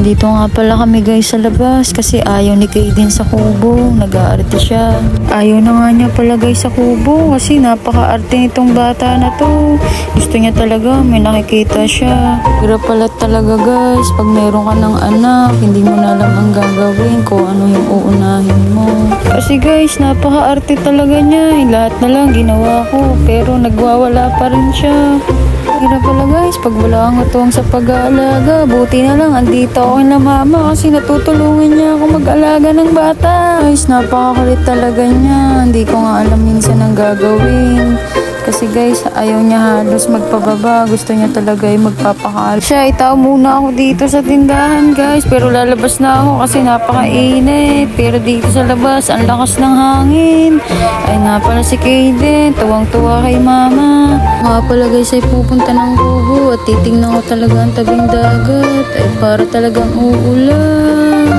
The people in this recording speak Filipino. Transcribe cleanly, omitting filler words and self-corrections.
Nandito nga pala kami guys sa labas kasi ayaw ni Kaden sa kubo. Nag-aarte siya. Ayaw na nga niya pala guys sa kubo kasi napaka-arte nitong bata na to. Gusto niya talaga may nakikita siya. Pero pala talaga guys, pag meron ka ng anak, hindi mo na alam ang gagawin kung ano yung uunahin mo. Kasi guys, napaka-arte talaga niya. Lahat na lang ginawa ko pero nagwawala pa rin siya. Hirap pala guys, pag wala kang atuwang sa pag-aalaga, buti na lang andito ako na mama kasi natutulungan niya ako mag-alaga ng bata. Guys, napakakulit talaga niya. Hindi ko nga alam minsan ang gagawin. Kasi guys, ayaw niya halos magpababa. Gusto niya talaga ay magpapakal. Siya, itaw muna ako dito sa tindahan guys. Pero lalabas na ako kasi napakainit. Pero dito sa labas, ang lakas ng hangin. Ay nga pala si Kaden, tuwang-tuwa kay mama. Nga pala guys ay pupunta ng kubo at titingnan ko talaga ang tabing dagat. Ay para talagang uulan.